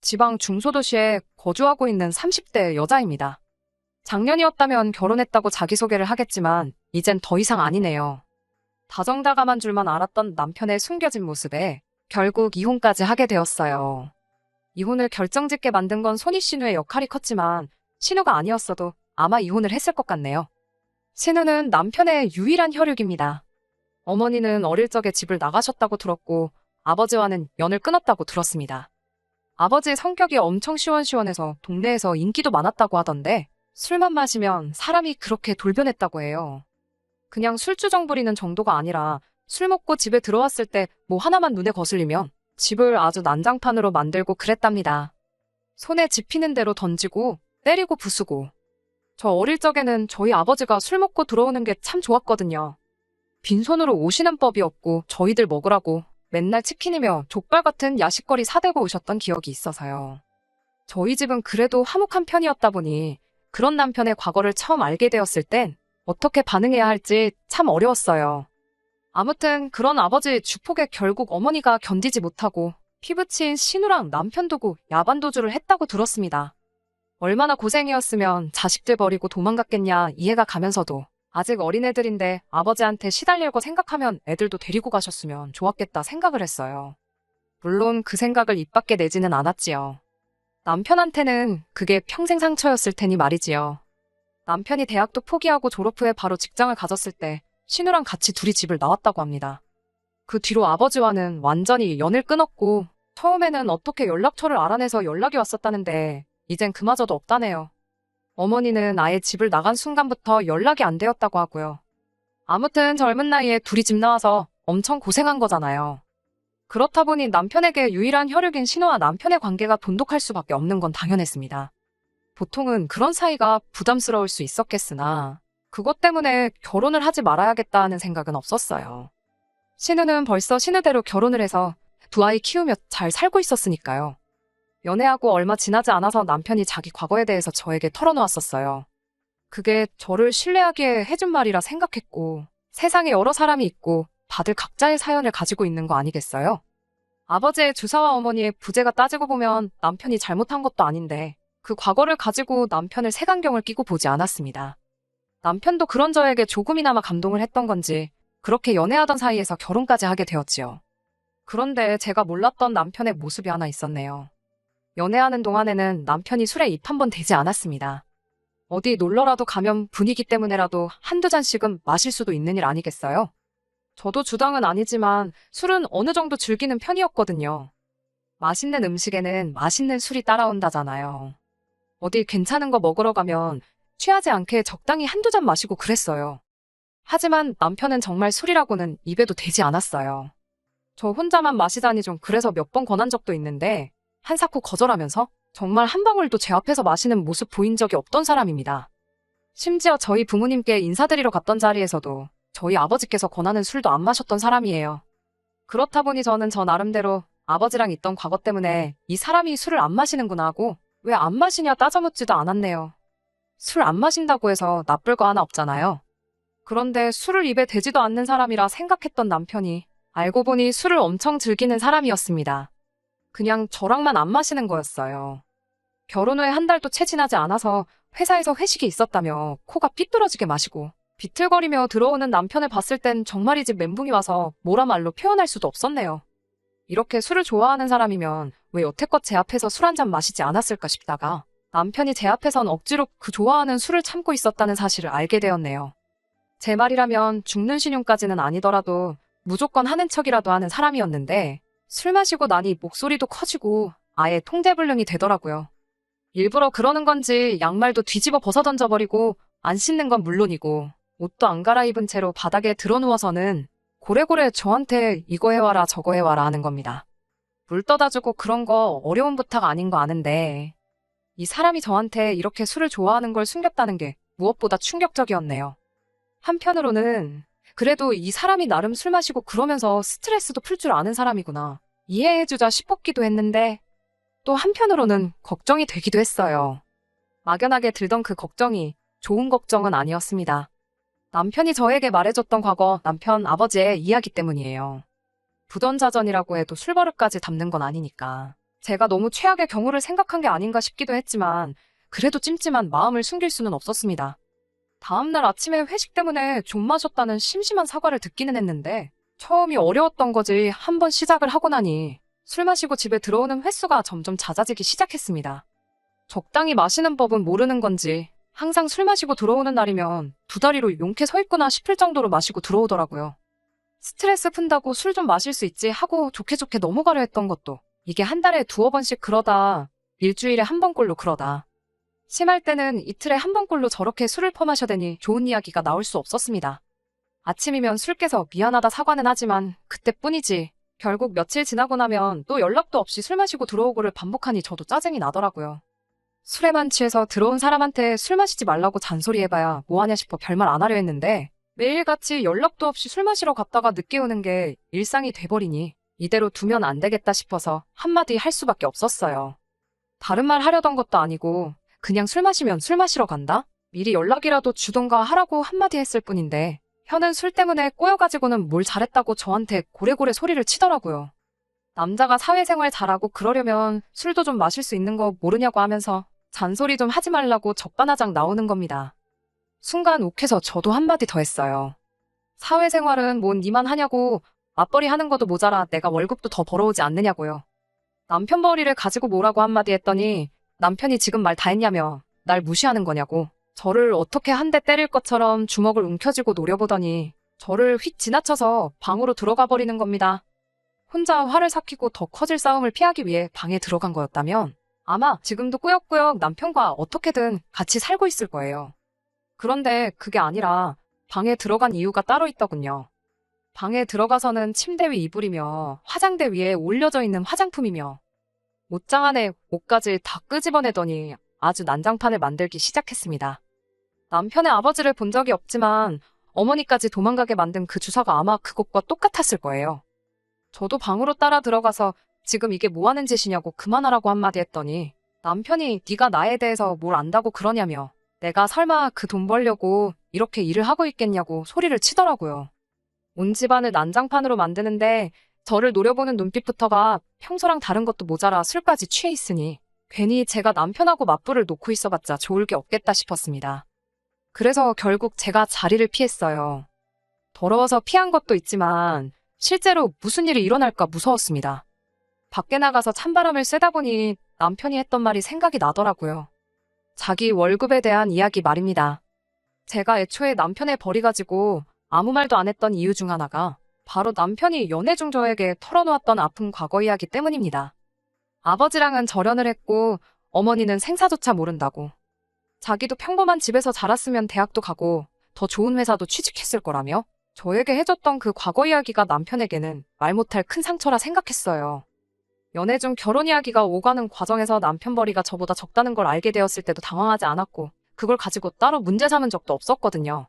지방 중소도시에 거주하고 있는 30대 여자입니다. 작년이었다면 결혼했다고 자기소개를 하겠지만 이젠 더 이상 아니네요. 다정다감한 줄만 알았던 남편의 숨겨진 모습에 결국 이혼까지 하게 되었어요. 이혼을 결정짓게 만든 건 손희 신우의 역할이 컸지만 신우가 아니었어도 아마 이혼을 했을 것 같네요. 신우는 남편의 유일한 혈육입니다. 어머니는 어릴 적에 집을 나가셨다고 들었고 아버지와는 연을 끊었다고 들었습니다. 아버지의 성격이 엄청 시원시원해서 동네에서 인기도 많았다고 하던데 술만 마시면 사람이 그렇게 돌변했다고 해요. 그냥 술주정 부리는 정도가 아니라 술 먹고 집에 들어왔을 때 뭐 하나만 눈에 거슬리면 집을 아주 난장판으로 만들고 그랬답니다. 손에 집히는 대로 던지고 때리고 부수고. 저 어릴 적에는 저희 아버지가 술 먹고 들어오는 게 참 좋았거든요. 빈손으로 오시는 법이 없고 저희들 먹으라고 맨날 치킨이며 족발 같은 야식거리 사들고 오셨던 기억이 있어서요. 저희 집은 그래도 화목한 편이었다 보니 그런 남편의 과거를 처음 알게 되었을 땐 어떻게 반응해야 할지 참 어려웠어요. 아무튼 그런 아버지의 주폭에 결국 어머니가 견디지 못하고 피부치인 신우랑 남편 두고 야반도주를 했다고 들었습니다. 얼마나 고생이었으면 자식들 버리고 도망갔겠냐 이해가 가면서도 아직 어린애들인데 아버지한테 시달릴 거 생각하면 애들도 데리고 가셨으면 좋았겠다 생각을 했어요. 물론 그 생각을 입 밖에 내지는 않았지요. 남편한테는 그게 평생 상처였을 테니 말이지요. 남편이 대학도 포기하고 졸업 후에 바로 직장을 가졌을 때 신우랑 같이 둘이 집을 나왔다고 합니다. 그 뒤로 아버지와는 완전히 연을 끊었고 처음에는 어떻게 연락처를 알아내서 연락이 왔었다는데 이젠 그마저도 없다네요. 어머니는 아예 집을 나간 순간부터 연락이 안 되었다고 하고요. 아무튼 젊은 나이에 둘이 집 나와서 엄청 고생한 거잖아요. 그렇다 보니 남편에게 유일한 혈육인 신우와 남편의 관계가 돈독할 수밖에 없는 건 당연했습니다. 보통은 그런 사이가 부담스러울 수 있었겠으나 그것 때문에 결혼을 하지 말아야겠다 하는 생각은 없었어요. 신우는 벌써 신우대로 결혼을 해서 두 아이 키우며 잘 살고 있었으니까요. 연애하고 얼마 지나지 않아서 남편이 자기 과거에 대해서 저에게 털어놓았었어요. 그게 저를 신뢰하게 해준 말이라 생각했고 세상에 여러 사람이 있고 다들 각자의 사연을 가지고 있는 거 아니겠어요? 아버지의 주사와 어머니의 부재가 따지고 보면 남편이 잘못한 것도 아닌데 그 과거를 가지고 남편을 색안경을 끼고 보지 않았습니다. 남편도 그런 저에게 조금이나마 감동을 했던 건지 그렇게 연애하던 사이에서 결혼까지 하게 되었지요. 그런데 제가 몰랐던 남편의 모습이 하나 있었네요. 연애하는 동안에는 남편이 술에 입 한 번 대지 않았습니다. 어디 놀러라도 가면 분위기 때문에라도 한두 잔씩은 마실 수도 있는 일 아니겠어요? 저도 주당은 아니지만 술은 어느 정도 즐기는 편이었거든요. 맛있는 음식에는 맛있는 술이 따라온다잖아요. 어디 괜찮은 거 먹으러 가면 취하지 않게 적당히 한두 잔 마시고 그랬어요. 하지만 남편은 정말 술이라고는 입에도 대지 않았어요. 저 혼자만 마시자니 좀 그래서 몇 번 권한 적도 있는데 한사코 거절하면서 정말 한 방울도 제 앞에서 마시는 모습 보인 적이 없던 사람입니다. 심지어 저희 부모님께 인사드리러 갔던 자리에서도 저희 아버지께서 권하는 술도 안 마셨던 사람이에요. 그렇다 보니 저는 저 나름대로 아버지랑 있던 과거 때문에 이 사람이 술을 안 마시는구나 하고 왜 안 마시냐 따져묻지도 않았네요. 술 안 마신다고 해서 나쁠 거 하나 없잖아요. 그런데 술을 입에 대지도 않는 사람이라 생각했던 남편이 알고 보니 술을 엄청 즐기는 사람이었습니다. 그냥 저랑만 안 마시는 거였어요. 결혼 후에 한 달도 채 지나지 않아서 회사에서 회식이 있었다며 코가 삐뚤어지게 마시고 비틀거리며 들어오는 남편을 봤을 땐 정말이지 멘붕이 와서 뭐라 말로 표현할 수도 없었네요. 이렇게 술을 좋아하는 사람이면 왜 여태껏 제 앞에서 술 한 잔 마시지 않았을까 싶다가 남편이 제 앞에선 억지로 그 좋아하는 술을 참고 있었다는 사실을 알게 되었네요. 제 말이라면 죽는 신용까지는 아니더라도 무조건 하는 척이라도 하는 사람이었는데 술 마시고 나니 목소리도 커지고 아예 통제불능이 되더라고요. 일부러 그러는 건지 양말도 뒤집어 벗어 던져버리고 안 씻는 건 물론이고 옷도 안 갈아입은 채로 바닥에 드러누워서는 고래고래 저한테 이거 해와라 저거 해와라 하는 겁니다. 물 떠다 주고 그런 거 어려운 부탁 아닌 거 아는데 이 사람이 저한테 이렇게 술을 좋아하는 걸 숨겼다는 게 무엇보다 충격적이었네요. 한편으로는 그래도 이 사람이 나름 술 마시고 그러면서 스트레스도 풀 줄 아는 사람이구나 이해해주자 싶었기도 했는데 또 한편으로는 걱정이 되기도 했어요. 막연하게 들던 그 걱정이 좋은 걱정은 아니었습니다. 남편이 저에게 말해줬던 과거 남편 아버지의 이야기 때문이에요. 부전자전이라고 해도 술버릇까지 담는 건 아니니까 제가 너무 최악의 경우를 생각한 게 아닌가 싶기도 했지만 그래도 찜찜한 마음을 숨길 수는 없었습니다. 다음날 아침에 회식 때문에 좀 마셨다는 심심한 사과를 듣기는 했는데 처음이 어려웠던 거지 한번 시작을 하고 나니 술 마시고 집에 들어오는 횟수가 점점 잦아지기 시작했습니다. 적당히 마시는 법은 모르는 건지 항상 술 마시고 들어오는 날이면 두 다리로 용케 서 있구나 싶을 정도로 마시고 들어오더라고요. 스트레스 푼다고 술 좀 마실 수 있지 하고 좋게 좋게 넘어가려 했던 것도 이게 한 달에 두어 번씩 그러다 일주일에 한 번꼴로 그러다 심할 때는 이틀에 한 번꼴로 저렇게 술을 퍼마셔대니 좋은 이야기가 나올 수 없었습니다. 아침이면 술 깨서 미안하다 사과는 하지만 그때뿐이지 결국 며칠 지나고 나면 또 연락도 없이 술 마시고 들어오고를 반복하니 저도 짜증이 나더라고요. 술에만 취해서 들어온 사람한테 술 마시지 말라고 잔소리해봐야 뭐하냐 싶어 별말 안 하려 했는데 매일같이 연락도 없이 술 마시러 갔다가 늦게 오는 게 일상이 돼버리니 이대로 두면 안 되겠다 싶어서 한마디 할 수밖에 없었어요. 다른 말 하려던 것도 아니고 그냥 술 마시면 술 마시러 간다? 미리 연락이라도 주던가 하라고 한마디 했을 뿐인데 현은 술 때문에 꼬여가지고는 뭘 잘했다고 저한테 고래고래 소리를 치더라고요. 남자가 사회생활 잘하고 그러려면 술도 좀 마실 수 있는 거 모르냐고 하면서 잔소리 좀 하지 말라고 적반하장 나오는 겁니다. 순간 욱해서 저도 한마디 더 했어요. 사회생활은 뭔 니만 하냐고 맞벌이 하는 것도 모자라 내가 월급도 더 벌어오지 않느냐고요. 남편 벌이를 가지고 뭐라고 한마디 했더니 남편이 지금 말 다 했냐며 날 무시하는 거냐고 저를 어떻게 한 대 때릴 것처럼 주먹을 움켜쥐고 노려보더니 저를 휙 지나쳐서 방으로 들어가 버리는 겁니다. 혼자 화를 삭히고 더 커질 싸움을 피하기 위해 방에 들어간 거였다면 아마 지금도 꾸역꾸역 남편과 어떻게든 같이 살고 있을 거예요. 그런데 그게 아니라 방에 들어간 이유가 따로 있더군요. 방에 들어가서는 침대 위 이불이며 화장대 위에 올려져 있는 화장품이며 옷장 안에 옷까지 다 끄집어내더니 아주 난장판을 만들기 시작했습니다. 남편의 아버지를 본 적이 없지만 어머니까지 도망가게 만든 그 주사가 아마 그것과 똑같았을 거예요. 저도 방으로 따라 들어가서 지금 이게 뭐 하는 짓이냐고 그만하라고 한마디 했더니 남편이 네가 나에 대해서 뭘 안다고 그러냐며 내가 설마 그 돈 벌려고 이렇게 일을 하고 있겠냐고 소리를 치더라고요. 온 집안을 난장판으로 만드는데 저를 노려보는 눈빛부터가 평소랑 다른 것도 모자라 술까지 취해 있으니 괜히 제가 남편하고 맞불을 놓고 있어봤자 좋을 게 없겠다 싶었습니다. 그래서 결국 제가 자리를 피했어요. 더러워서 피한 것도 있지만 실제로 무슨 일이 일어날까 무서웠습니다. 밖에 나가서 찬바람을 쐬다 보니 남편이 했던 말이 생각이 나더라고요. 자기 월급에 대한 이야기 말입니다. 제가 애초에 남편의 벌이 가지고 아무 말도 안 했던 이유 중 하나가 바로 남편이 연애 중 저에게 털어놓았던 아픈 과거 이야기 때문입니다. 아버지랑은 절연을 했고 어머니는 생사조차 모른다고. 자기도 평범한 집에서 자랐으면 대학도 가고 더 좋은 회사도 취직했을 거라며 저에게 해줬던 그 과거 이야기가 남편에게는 말 못할 큰 상처라 생각했어요. 연애 중 결혼 이야기가 오가는 과정에서 남편 벌이가 저보다 적다는 걸 알게 되었을 때도 당황하지 않았고 그걸 가지고 따로 문제 삼은 적도 없었거든요.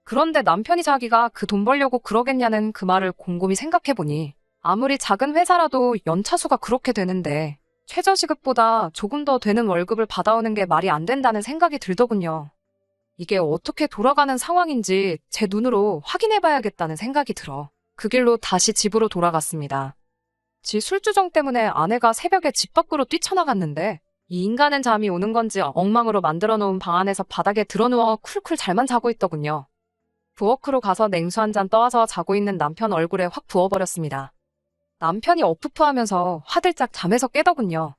그런데 남편이 자기가 그 돈 벌려고 그러겠냐는 그 말을 곰곰이 생각해보니 아무리 작은 회사라도 연차수가 그렇게 되는데 최저시급보다 조금 더 되는 월급을 받아오는 게 말이 안 된다는 생각이 들더군요. 이게 어떻게 돌아가는 상황인지 제 눈으로 확인해봐야겠다는 생각이 들어 그 길로 다시 집으로 돌아갔습니다. 지 술주정 때문에 아내가 새벽에 집 밖으로 뛰쳐나갔는데 이 인간은 잠이 오는 건지 엉망으로 만들어 놓은 방 안에서 바닥에 드러누워 쿨쿨 잘만 자고 있더군요. 부엌으로 가서 냉수 한 잔 떠와서 자고 있는 남편 얼굴에 확 부어버렸습니다. 남편이 어프프하면서 화들짝 잠에서 깨더군요.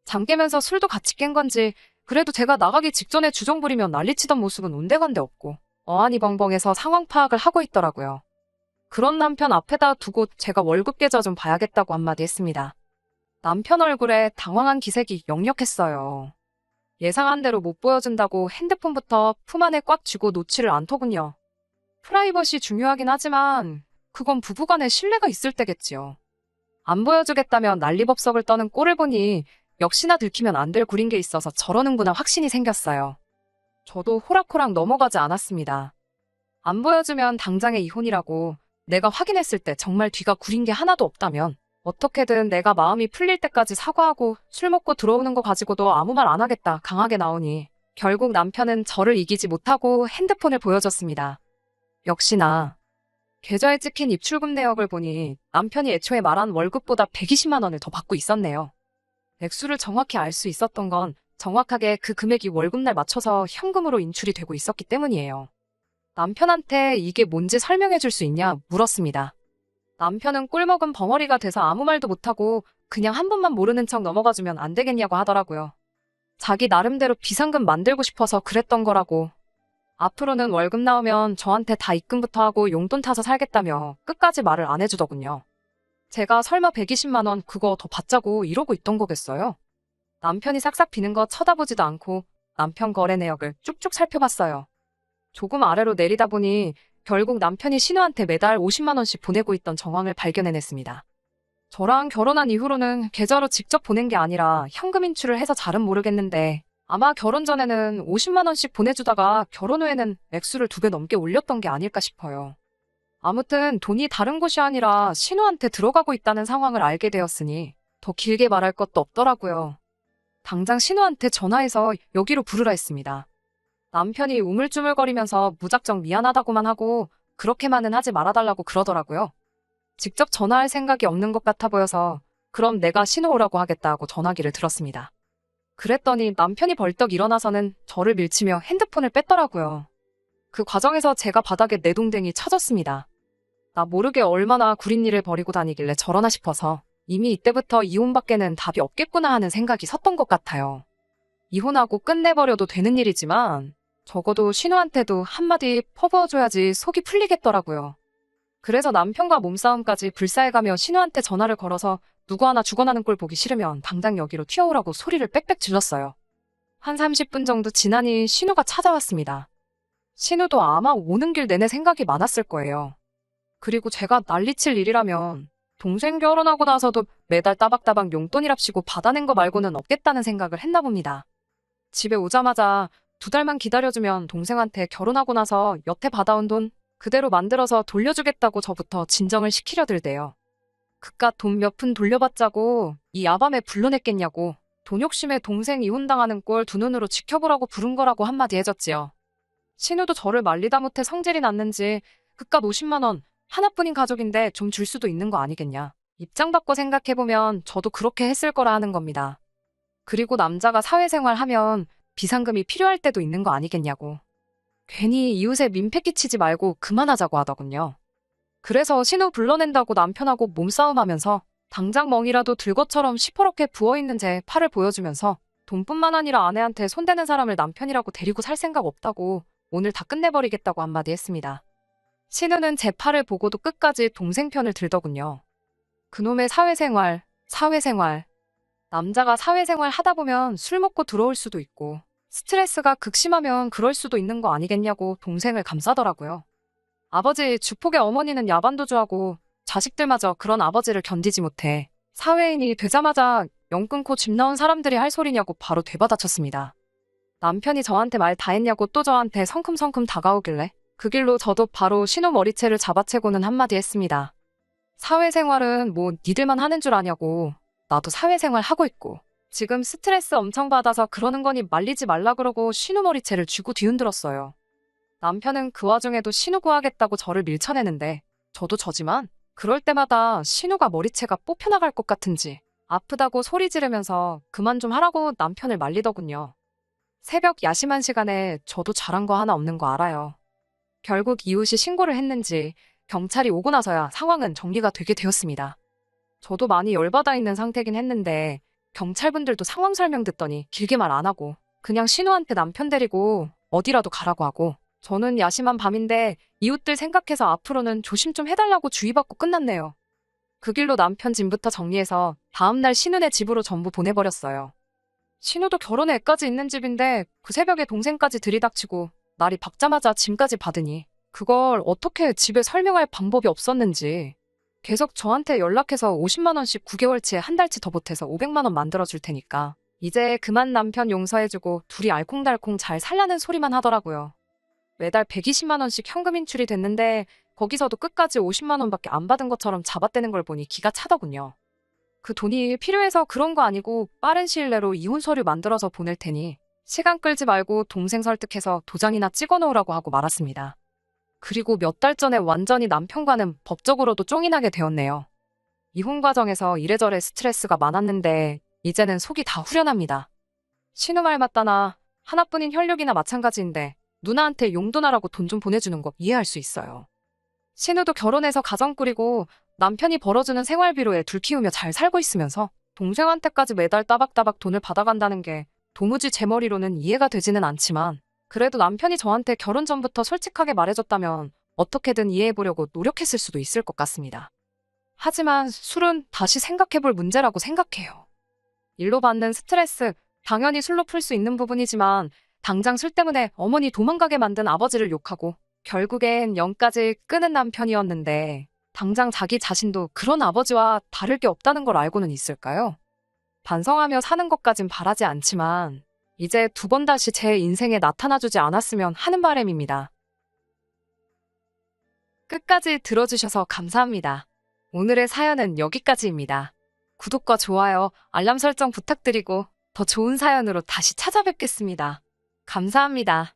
잠 깨면서 술도 같이 깬 건지 그래도 제가 나가기 직전에 주정 부리며 난리치던 모습은 온데간데 없고 어안이 벙벙해서 상황 파악을 하고 있더라고요. 그런 남편 앞에다 두고 제가 월급 계좌 좀 봐야겠다고 한마디 했습니다. 남편 얼굴에 당황한 기색이 역력했어요. 예상한 대로 못 보여준다고 핸드폰부터 품 안에 꽉 쥐고 놓지를 않더군요. 프라이버시 중요하긴 하지만 그건 부부간에 신뢰가 있을 때겠지요. 안 보여주겠다며 난리법석을 떠는 꼴을 보니 역시나 들키면 안 될 굴인 게 있어서 저러는구나 확신이 생겼어요. 저도 호락호락 넘어가지 않았습니다. 안 보여주면 당장에 이혼이라고 내가 확인했을 때 정말 뒤가 구린 게 하나도 없다면 어떻게든 내가 마음이 풀릴 때까지 사과하고 술 먹고 들어오는 거 가지고도 아무 말 안 하겠다 강하게 나오니 결국 남편은 저를 이기지 못하고 핸드폰을 보여줬습니다. 역시나 계좌에 찍힌 입출금 내역을 보니 남편이 애초에 말한 월급보다 120만 원을 더 받고 있었네요. 액수를 정확히 알 수 있었던 건 정확하게 그 금액이 월급날 맞춰서 현금으로 인출이 되고 있었기 때문이에요. 남편한테 이게 뭔지 설명해 줄 수 있냐 물었습니다. 남편은 꿀먹은 벙어리가 돼서 아무 말도 못하고 그냥 한 번만 모르는 척 넘어가주면 안 되겠냐고 하더라고요. 자기 나름대로 비상금 만들고 싶어서 그랬던 거라고. 앞으로는 월급 나오면 저한테 다 입금부터 하고 용돈 타서 살겠다며 끝까지 말을 안 해주더군요. 제가 설마 120만 원 그거 더 받자고 이러고 있던 거겠어요? 남편이 싹싹 비는 거 쳐다보지도 않고 남편 거래 내역을 쭉쭉 살펴봤어요. 조금 아래로 내리다 보니 결국 남편이 신우한테 매달 50만 원씩 보내고 있던 정황을 발견해냈습니다. 저랑 결혼한 이후로는 계좌로 직접 보낸 게 아니라 현금 인출을 해서 잘은 모르겠는데 아마 결혼 전에는 50만 원씩 보내주다가 결혼 후에는 액수를 2배 넘게 올렸던 게 아닐까 싶어요. 아무튼 돈이 다른 곳이 아니라 신우한테 들어가고 있다는 상황을 알게 되었으니 더 길게 말할 것도 없더라고요. 당장 신우한테 전화해서 여기로 부르라 했습니다. 남편이 우물쭈물거리면서 무작정 미안하다고만 하고 그렇게만은 하지 말아달라고 그러더라고요. 직접 전화할 생각이 없는 것 같아 보여서 그럼 내가 신우 오라고 하겠다 하고 전화기를 들었습니다. 그랬더니 남편이 벌떡 일어나서는 저를 밀치며 핸드폰을 뺐더라고요. 그 과정에서 제가 바닥에 내동댕이 쳐졌습니다. 나 모르게 얼마나 구린 일을 벌이고 다니길래 저러나 싶어서 이미 이때부터 이혼밖에는 답이 없겠구나 하는 생각이 섰던 것 같아요. 이혼하고 끝내버려도 되는 일이지만 적어도 신우한테도 한마디 퍼부어줘야지 속이 풀리겠더라고요. 그래서 남편과 몸싸움까지 불사해가며 신우한테 전화를 걸어서 누구 하나 죽어나는 꼴 보기 싫으면 당장 여기로 튀어오라고 소리를 빽빽 질렀어요. 한 30분 정도 지나니 신우가 찾아왔습니다. 신우도 아마 오는 길 내내 생각이 많았을 거예요. 그리고 제가 난리칠 일이라면 동생 결혼하고 나서도 매달 따박따박 용돈이랍시고 받아낸 거 말고는 없겠다는 생각을 했나 봅니다. 집에 오자마자 2달만 기다려주면 동생한테 결혼하고 나서 여태 받아온 돈 그대로 만들어서 돌려주겠다고 저부터 진정을 시키려 들대요. 그깟 돈 몇 푼 돌려받자고 이 야밤에 불러냈겠냐고 돈 욕심에 동생 이혼당하는 꼴 두 눈으로 지켜보라고 부른 거라고 한마디 해줬지요. 신우도 저를 말리다 못해 성질이 났는지 그깟 50만 원 하나뿐인 가족인데 좀 줄 수도 있는 거 아니겠냐. 입장 바꿔 생각해보면 저도 그렇게 했을 거라 하는 겁니다. 그리고 남자가 사회생활 하면 비상금이 필요할 때도 있는 거 아니겠냐고. 괜히 이웃에 민폐 끼치지 말고 그만하자고 하더군요. 그래서 신우 불러낸다고 남편하고 몸싸움하면서 당장 멍이라도 들 것처럼 시퍼렇게 부어있는 제 팔을 보여주면서 돈뿐만 아니라 아내한테 손대는 사람을 남편이라고 데리고 살 생각 없다고 오늘 다 끝내버리겠다고 한마디 했습니다. 신우는 제 팔을 보고도 끝까지 동생 편을 들더군요. 그놈의 사회생활. 남자가 사회생활 하다 보면 술 먹고 들어올 수도 있고 스트레스가 극심하면 그럴 수도 있는 거 아니겠냐고 동생을 감싸더라고요. 아버지 주폭의 어머니는 야반도 좋아하고 자식들마저 그런 아버지를 견디지 못해 사회인이 되자마자 영 끊고 집 나온 사람들이 할 소리냐고 바로 되받아쳤습니다. 남편이 저한테 말 다 했냐고 또 저한테 성큼성큼 다가오길래 그 길로 저도 바로 신우 머리채를 잡아채고는 한마디 했습니다. 사회생활은 뭐 니들만 하는 줄 아냐고. 나도 사회생활 하고 있고 지금 스트레스 엄청 받아서 그러는 거니 말리지 말라 그러고 신우 머리채를 쥐고 뒤흔들었어요. 남편은 그 와중에도 신우 구하겠다고 저를 밀쳐내는데 저도 저지만 그럴 때마다 신우가 머리채가 뽑혀나갈 것 같은지 아프다고 소리 지르면서 그만 좀 하라고 남편을 말리더군요. 새벽 야심한 시간에 저도 잘한 거 하나 없는 거 알아요. 결국 이웃이 신고를 했는지 경찰이 오고 나서야 상황은 정리가 되게 되었습니다. 저도 많이 열받아 있는 상태긴 했는데 경찰분들도 상황 설명 듣더니 길게 말 안 하고 그냥 신우한테 남편 데리고 어디라도 가라고 하고 저는 야심한 밤인데 이웃들 생각해서 앞으로는 조심 좀 해달라고 주의받고 끝났네요. 그 길로 남편 짐부터 정리해서 다음날 신우네 집으로 전부 보내버렸어요. 신우도 결혼에 애까지 있는 집인데 그 새벽에 동생까지 들이닥치고 날이 밝자마자 짐까지 받으니 그걸 어떻게 집에 설명할 방법이 없었는지 계속 저한테 연락해서 50만 원씩 9개월치에 한 달치 더 보태서 500만 원 만들어줄 테니까 이제 그만 남편 용서해주고 둘이 알콩달콩 잘 살라는 소리만 하더라고요. 매달 120만 원씩 현금 인출이 됐는데 거기서도 끝까지 50만 원밖에 안 받은 것처럼 잡아떼는 걸 보니 기가 차더군요. 그 돈이 필요해서 그런 거 아니고 빠른 시일 내로 이혼 서류 만들어서 보낼 테니 시간 끌지 말고 동생 설득해서 도장이나 찍어 놓으라고 하고 말았습니다. 그리고 몇 달 전에 완전히 남편과는 법적으로도 쫑이 나게 되었네요. 이혼 과정에서 이래저래 스트레스가 많았는데 이제는 속이 다 후련합니다. 신우말 맞다나 하나뿐인 혈육이나 마찬가지인데 누나한테 용돈하라고 돈 좀 보내주는 거 이해할 수 있어요. 신우도 결혼해서 가정 꾸리고 남편이 벌어주는 생활비로 애 둘 키우며 잘 살고 있으면서 동생한테까지 매달 따박따박 돈을 받아간다는 게 도무지 제 머리로는 이해가 되지는 않지만 그래도 남편이 저한테 결혼 전부터 솔직하게 말해줬다면 어떻게든 이해해보려고 노력했을 수도 있을 것 같습니다. 하지만 술은 다시 생각해볼 문제라고 생각해요. 일로 받는 스트레스, 당연히 술로 풀 수 있는 부분이지만 당장 술 때문에 어머니 도망가게 만든 아버지를 욕하고 결국엔 영까지 끄는 남편이었는데 당장 자기 자신도 그런 아버지와 다를 게 없다는 걸 알고는 있을까요? 반성하며 사는 것까진 바라지 않지만 이제 두 번 다시 제 인생에 나타나주지 않았으면 하는 바람입니다. 끝까지 들어주셔서 감사합니다. 오늘의 사연은 여기까지입니다. 구독과 좋아요, 알람 설정 부탁드리고 더 좋은 사연으로 다시 찾아뵙겠습니다. 감사합니다.